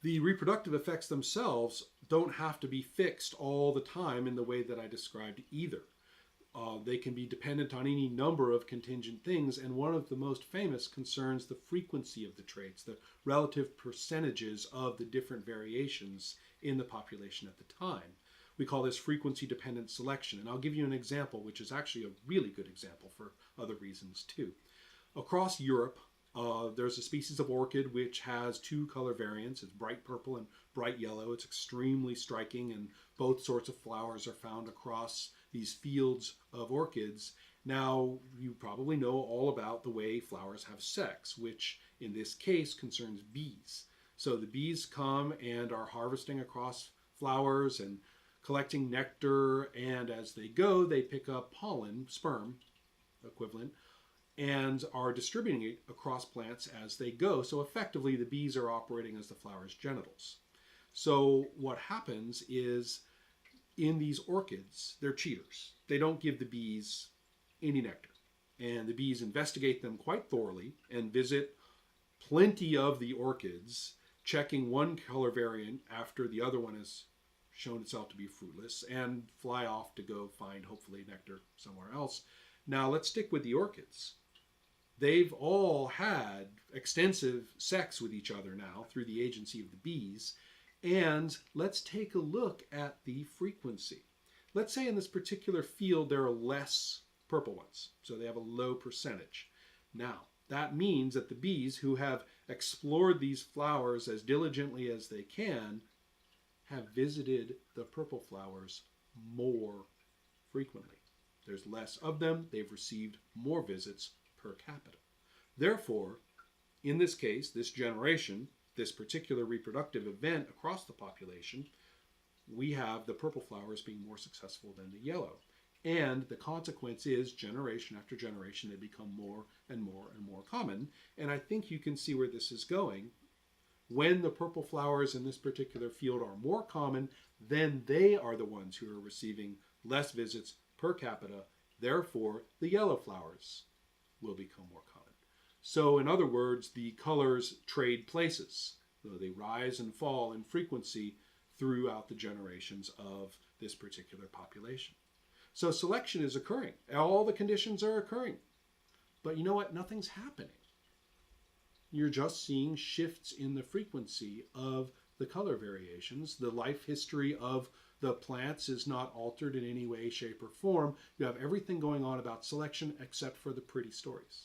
The reproductive effects themselves don't have to be fixed all the time in the way that I described either. They can be dependent on any number of contingent things, and one of the most famous concerns the frequency of the traits, the relative percentages of the different variations in the population at the time. We call this frequency dependent selection, and I'll give you an example, which is actually a really good example for other reasons too. Across Europe, there's a species of orchid which has two color variants. It's bright purple and bright yellow. It's extremely striking, and both sorts of flowers are found across these fields of orchids. Now, you probably know all about the way flowers have sex, which in this case concerns bees. So the bees come and are harvesting across flowers and collecting nectar, and as they go, they pick up pollen, sperm equivalent, and are distributing it across plants as they go. So effectively, the bees are operating as the flower's genitals. So what happens is in these orchids, they're cheaters. They don't give the bees any nectar. And the bees investigate them quite thoroughly and visit plenty of the orchids, checking one color variant after the other one has shown itself to be fruitless, and fly off to go find, hopefully, nectar somewhere else. Now, let's stick with the orchids. They've all had extensive sex with each other now through the agency of the bees. And let's take a look at the frequency. Let's say in this particular field there are less purple ones, so they have a low percentage. Now, that means that the bees who have explored these flowers as diligently as they can have visited the purple flowers more frequently. There's less of them, they've received more visits per capita. Therefore, in this case, this generation, this particular reproductive event across the population, we have the purple flowers being more successful than the yellow. And the consequence is, generation after generation, they become more and more and more common. And I think you can see where this is going. When the purple flowers in this particular field are more common, then they are the ones who are receiving less visits per capita. Therefore, the yellow flowers will become more common. So, in other words, the colors trade places. They rise and fall in frequency throughout the generations of this particular population. So selection is occurring. All the conditions are occurring. But you know what? Nothing's happening. You're just seeing shifts in the frequency of the color variations. The life history of the plants is not altered in any way, shape, or form. You have everything going on about selection except for the pretty stories.